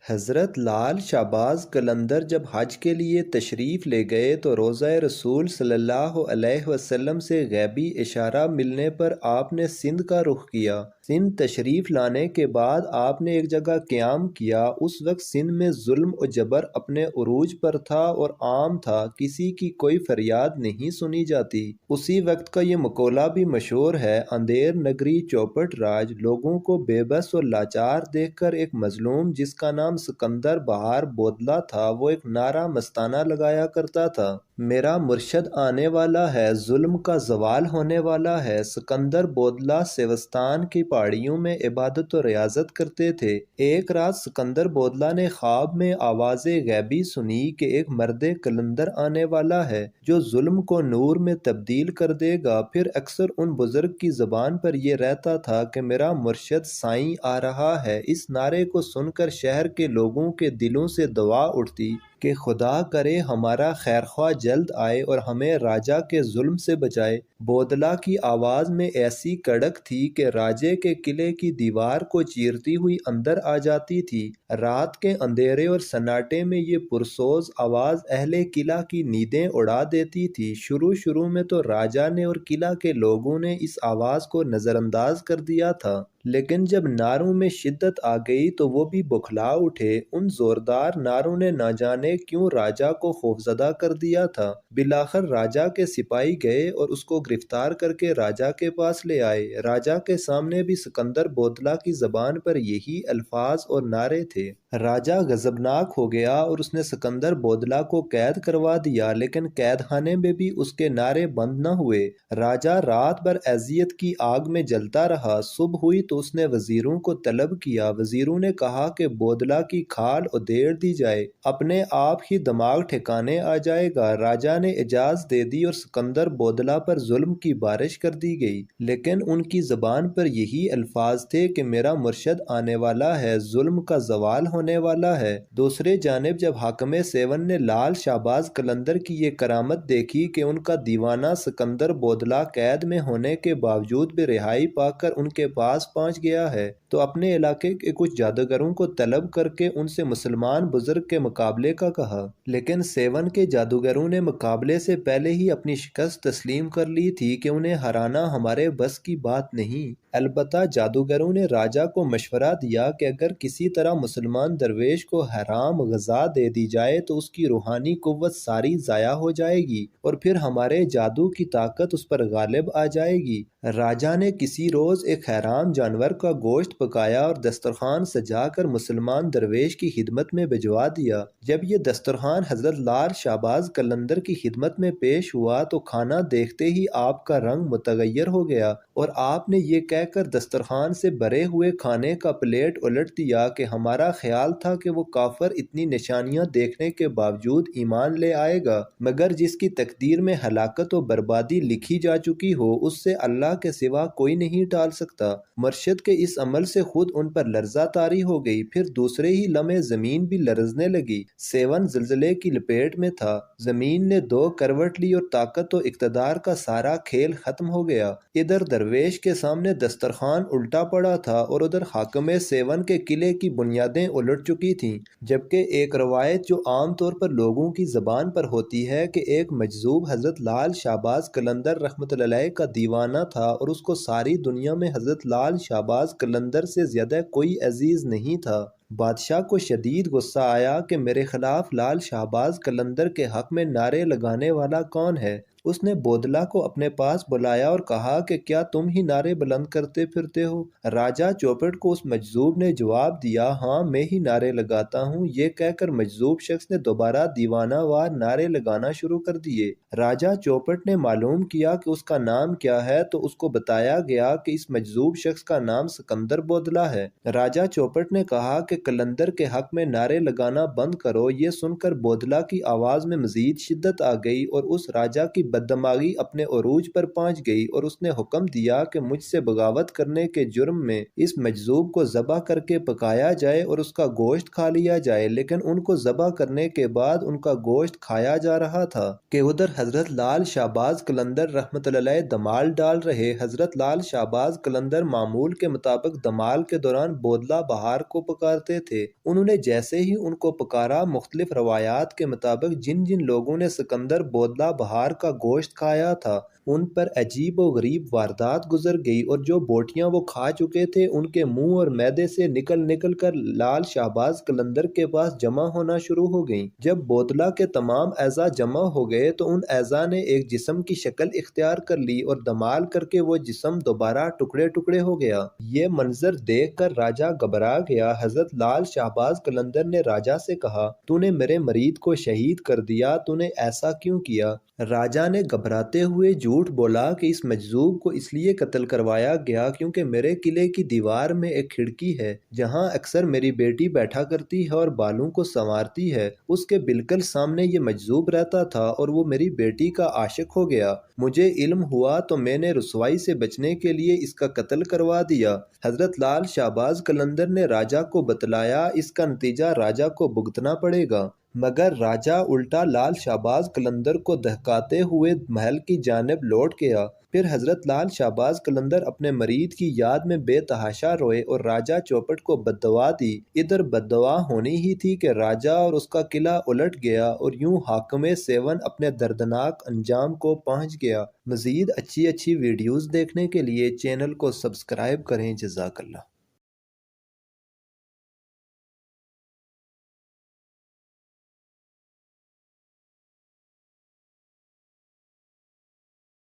حضرت لال شہباز قلندر جب حج کے لیے تشریف لے گئے تو روضہ رسول صلی اللہ علیہ وسلم سے غیبی اشارہ ملنے پر آپ نے سندھ کا رخ کیا۔ سندھ تشریف لانے کے بعد آپ نے ایک جگہ قیام کیا۔ اس وقت سندھ میں ظلم و جبر اپنے عروج پر تھا اور عام تھا، کسی کی کوئی فریاد نہیں سنی جاتی۔ اسی وقت کا یہ مقولہ بھی مشہور ہے، اندھیر نگری چوپٹ راج۔ لوگوں کو بے بس اور لاچار دیکھ کر ایک مظلوم جس کا نام سکندر بہار بودلہ تھا، وہ ایک نعرہ مستانہ لگایا کرتا تھا، میرا مرشد آنے والا ہے، ظلم کا زوال ہونے والا ہے۔ سکندر بودلہ سیوستان کی پہاڑیوں میں عبادت و ریاضت کرتے تھے۔ ایک رات سکندر بودلہ نے خواب میں آواز غیبی سنی کہ ایک مرد قلندر آنے والا ہے جو ظلم کو نور میں تبدیل کر دے گا۔ پھر اکثر ان بزرگ کی زبان پر یہ رہتا تھا کہ میرا مرشد سائیں آ رہا ہے۔ اس نعرے کو سن کر شہر کے لوگوں کے دلوں سے دعا اٹھتی کہ خدا کرے ہمارا خیرخواہ جلد آئے اور ہمیں راجہ کے ظلم سے بچائے۔ بودلہ کی آواز میں ایسی کڑک تھی کہ راجے کے قلعے کی دیوار کو چیرتی ہوئی اندر آ جاتی تھی۔ رات کے اندھیرے اور سناٹے میں یہ پرسوز آواز اہل قلعہ کی نیندیں اڑا دیتی تھی۔ شروع میں تو راجہ نے اور قلعہ کے لوگوں نے اس آواز کو نظر انداز کر دیا تھا، لیکن جب نعروں میں شدت آ گئی تو وہ بھی بکھلا اٹھے۔ ان زوردار نعروں نے نہ جانے کیوں راجہ کو خوفزدہ کر دیا تھا۔ بالآخر راجہ کے سپاہی گئے اور اس کو گرفتار کر کے راجہ کے پاس لے آئے۔ راجہ کے سامنے بھی سکندر بودلہ کی زبان پر یہی الفاظ اور نعرے تھے۔ راجہ غضبناک ہو گیا اور اس نے سکندر بودلہ کو قید کروا دیا، لیکن قید خانے میں بھی اس کے نعرے بند نہ ہوئے۔ راجہ رات بھر اذیت کی آگ میں جلتا رہا۔ صبح ہوئی تو اس نے وزیروں کو طلب کیا۔ وزیروں نے کہا کہ بودلہ کی کھال ادھیڑ دی جائے، اپنے آپ ہی دماغ ٹھکانے آ جائے گا۔ راجہ نے اجازت دے دی اور سکندر بودلہ پر ظلم کی بارش کر دی گئی، لیکن ان کی زبان پر یہی الفاظ تھے کہ میرا مرشد آنے والا ہے، ظلم کا زوال ہونے والا ہے۔ دوسری جانب جب حاکم سیون نے لال شہباز قلندر کی یہ کرامت دیکھی کہ ان کا دیوانہ سکندر بودلہ قید میں ہونے کے باوجود بھی رہائی پا کر ان کے پاس پہنچ گیا ہے، تو اپنے علاقے کے کچھ جادوگروں کو طلب کر کے ان سے مسلمان بزرگ کے مقابلے کا کہا، لیکن سیون کے جادوگروں نے مقابلے سے پہلے ہی اپنی شکست تسلیم کر لی تھی کہ انہیں ہرانا ہمارے بس کی بات نہیں۔ البتہ جادوگروں نے راجہ کو مشورہ دیا کہ اگر کسی طرح مسلمان درویش کو حرام غذا دے دی جائے تو اس کی روحانی قوت ساری ضائع ہو جائے گی اور پھر ہمارے جادو کی طاقت اس پر غالب آ جائے گی۔ راجہ نے کسی روز ایک حرام جانور کا گوشت پکایا اور دسترخوان سجا کر مسلمان درویش کی خدمت میں بھجوا دیا۔ جب یہ دسترخوان حضرت لال شہباز قلندر کی خدمت میں پیش ہوا تو کھانا دیکھتے ہی آپ کا رنگ متغیر ہو گیا اور آپ نے یہ کہہ کر دسترخوان سے بھرے ہوئے کھانے کا پلیٹ الٹ دیا کہ ہمارا خیال تھا کہ وہ کافر اتنی نشانیاں دیکھنے کے باوجود ایمان لے آئے گا، مگر جس کی تقدیر میں ہلاکت و بربادی لکھی جا چکی ہو اس سے اللہ کے سوا کوئی نہیں ٹال سکتا۔ مرشد کے اس عمل سے خود ان پر لرزہ طاری ہو گئی، پھر دوسرے ہی لمحے زمین بھی لرزنے لگی۔ سیون زلزلے کی لپیٹ میں تھا، زمین نے دو کروٹ لی اور طاقت و اقتدار کا سارا کھیل ختم ہو گیا۔ ادھر درویش کے سامنے دسترخوان الٹا پڑا تھا اور ادھر حاکم سیون کے قلعے کی بنیادیں الٹ چکی تھیں، جبکہ ایک روایت جو عام طور پر لوگوں کی زبان پر ہوتی ہے کہ ایک مجذوب حضرت لال شہباز قلندر رحمۃ اللہ علیہ کا دیوانہ تھا اور اس کو ساری دنیا میں حضرت لال شہباز قلندر سے زیادہ کوئی عزیز نہیں تھا۔ بادشاہ کو شدید غصہ آیا کہ میرے خلاف لال شہباز قلندر کے حق میں نعرے لگانے والا کون ہے؟ اس نے بودلہ کو اپنے پاس بلایا اور کہا کہ کیا تم ہی نعرے بلند کرتے پھرتے ہو؟ راجہ چوپٹ کو اس مجذوب نے جواب دیا، ہاں میں ہی نعرے لگاتا ہوں۔ یہ کہہ کر مجذوب شخص نے دوبارہ دیوانہ وار نعرے لگانا شروع کر دیے۔ راجہ چوپٹ نے معلوم کیا کہ اس کا نام کیا ہے تو اس کو بتایا گیا کہ اس مجذوب شخص کا نام سکندر بودلہ ہے۔ راجہ چوپٹ نے کہا کہ قلندر کے حق میں نعرے لگانا بند کرو۔ یہ سن کر بودلہ کی آواز میں مزید شدت آ گئی اور اس راجہ کی بددماغی اپنے عروج پر پہنچ گئی اور اس نے حکم دیا کہ مجھ سے بغاوت کرنے کے جرم میں اس مجذوب کو ذبح کر کے پکایا جائے اور اس کا گوشت کھا لیا جائے، لیکن ان کو ذبح کرنے کے بعد ان کا گوشت کھایا جا رہا تھا کہ ادھر حضرت لال شہباز قلندر رحمۃ اللہ علیہ دمال ڈال رہے۔ حضرت لال شہباز قلندر معمول کے مطابق دمال کے دوران بودلہ بہار کو پکارتے کرتے تھے۔ انہوں نے جیسے ہی ان کو پکارا، مختلف روایات کے مطابق جن جن لوگوں نے سکندر بودلہ بہار کا گوشت کھایا تھا ان پر عجیب و غریب واردات گزر گئی، اور جو بوٹیاں وہ کھا چکے تھے ان کے منہ اور معدے سے نکل نکل کر لال شہباز قلندر کے پاس جمع ہونا شروع ہو گئیں۔ جب بودلہ کے تمام اعضاء جمع ہو گئے تو ان اعضاء نے ایک جسم کی شکل اختیار کر لی اور دمال کر کے وہ جسم دوبارہ ٹکڑے ٹکڑے ہو گیا۔ یہ منظر دیکھ کر راجہ گھبرا گیا۔ حضرت لال شہباز قلندر نے راجہ سے کہا، تو نے میرے مرید کو شہید کر دیا، تو نے ایسا کیوں کیا؟ راجہ نے گھبراتے ہوئے جھوٹ بولا کہ اس مجذوب کو اس لیے قتل کروایا گیا کیونکہ میرے قلعے کی دیوار میں ایک کھڑکی ہے جہاں اکثر میری بیٹی بیٹھا کرتی ہے اور بالوں کو سنوارتی ہے۔ اس کے بالکل سامنے یہ مجذوب رہتا تھا اور وہ میری بیٹی کا عاشق ہو گیا۔ مجھے علم ہوا تو میں نے رسوائی سے بچنے کے لیے اس کا قتل کروا دیا۔ حضرت لال شہباز قلندر نے راجہ کو بتلایا، اس کا نتیجہ راجہ کو بھگتنا پڑے گا۔ مگر راجہ الٹا لال شہباز قلندر کو دہکاتے ہوئے محل کی جانب لوٹ گیا۔ پھر حضرت لال شہباز قلندر اپنے مرید کی یاد میں بے تحاشا روئے اور راجہ چوپٹ کو بددعا دی۔ ادھر بددعا ہونی ہی تھی کہ راجہ اور اس کا قلعہ الٹ گیا اور یوں حاکم سیون اپنے دردناک انجام کو پہنچ گیا۔ مزید اچھی ویڈیوز دیکھنے کے لیے چینل کو سبسکرائب کریں۔ جزاک اللہ۔